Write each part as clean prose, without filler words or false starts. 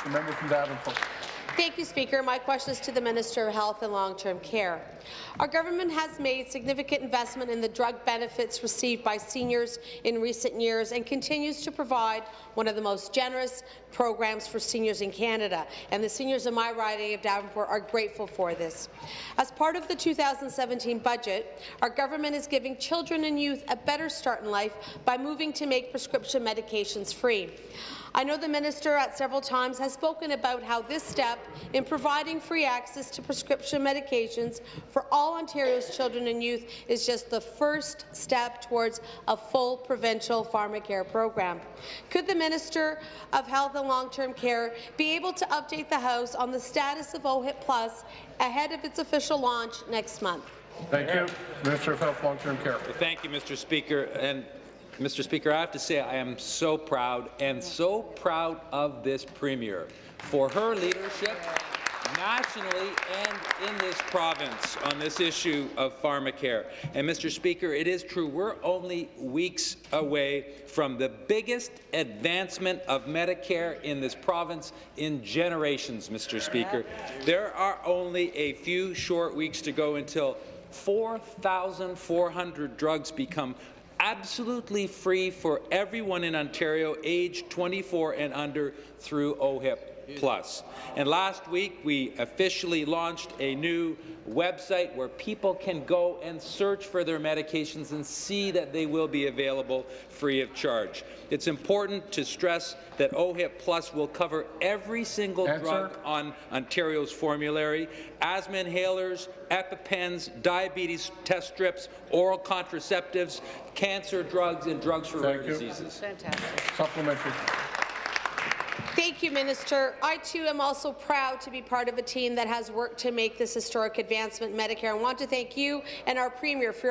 The member from Davenport. Thank you, Speaker. My question is to the Minister of Health and Long-Term Care. Our government has made significant investment in the drug benefits received by seniors in recent years and continues to provide one of the most generous programs for seniors in Canada, and the seniors in my riding of Davenport are grateful for this. As part of the 2017 budget, our government is giving children and youth a better start in life by moving to make prescription medications free. I know the minister at several times has spoken about how this step in providing free access to prescription medications for all Ontario's children and youth is just the first step towards a full provincial pharmacare program. Could the Minister of Health and Long-Term Care be able to update the House on the status of OHIP Plus ahead of its official launch next month? Thank you. Minister of Health, Long-Term Care. Thank you, Mr. Speaker. And Mr. Speaker, I have to say I am so proud of this Premier for her leadership nationally and in this province on this issue of pharmacare. And Mr. Speaker, it is true, we're only weeks away from the biggest advancement of Medicare in this province in generations, Mr. Speaker. There are only a few short weeks to go until 4,400 drugs become absolutely free for everyone in Ontario aged 24 and under through OHIP Plus. And last week, we officially launched a new website where people can go and search for their medications and see that they will be available free of charge. It's important to stress that OHIP Plus will cover every single drug on Ontario's formulary: asthma inhalers, EpiPens, diabetes test strips, oral contraceptives, cancer drugs, and drugs for rare diseases. Fantastic. Supplementary. Thank you, Minister. I, too, am also proud to be part of a team that has worked to make this historic advancement in Medicare. I want to thank you and our Premier for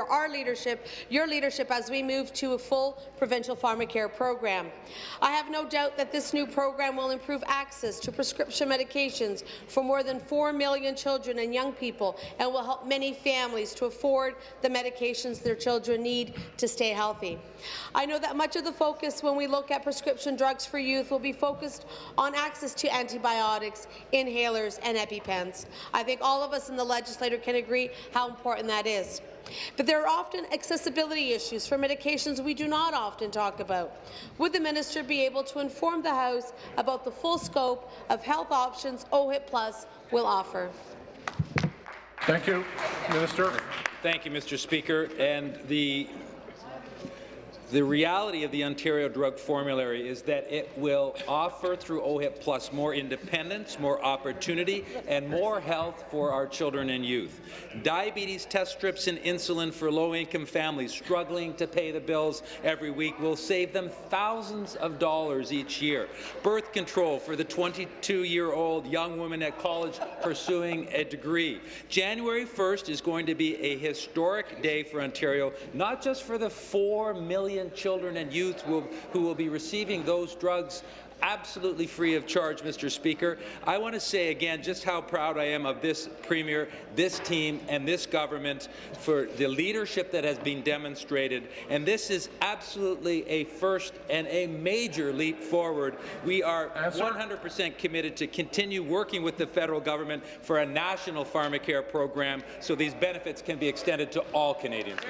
your leadership as we move to a full provincial pharmacare program. I have no doubt that this new program will improve access to prescription medications for more than 4 million children and young people and will help many families to afford the medications their children need to stay healthy. I know that much of the focus when we look at prescription drugs for youth will be focused on access to antibiotics, inhalers, and EpiPens. I think all of us in the legislature can agree how important that is. But there are often accessibility issues for medications we do not often talk about. Would the minister be able to inform the House about the full scope of health options OHIP Plus will offer? Thank you, Minister. Thank you, Mr. Speaker. And the reality of the Ontario Drug Formulary is that it will offer, through OHIP Plus, more independence, more opportunity, and more health for our children and youth. Diabetes test strips and insulin for low-income families struggling to pay the bills every week will save them thousands of dollars each year. Birth control for the 22-year-old young woman at college pursuing a degree. January 1st is going to be a historic day for Ontario, not just for the 4 million children and youth who will be receiving those drugs absolutely free of charge, Mr. Speaker. I want to say again just how proud I am of this Premier, this team, and this government for the leadership that has been demonstrated. And this is absolutely a first and a major leap forward. We are 100% committed to continue working with the federal government for a national pharmacare program so these benefits can be extended to all Canadians.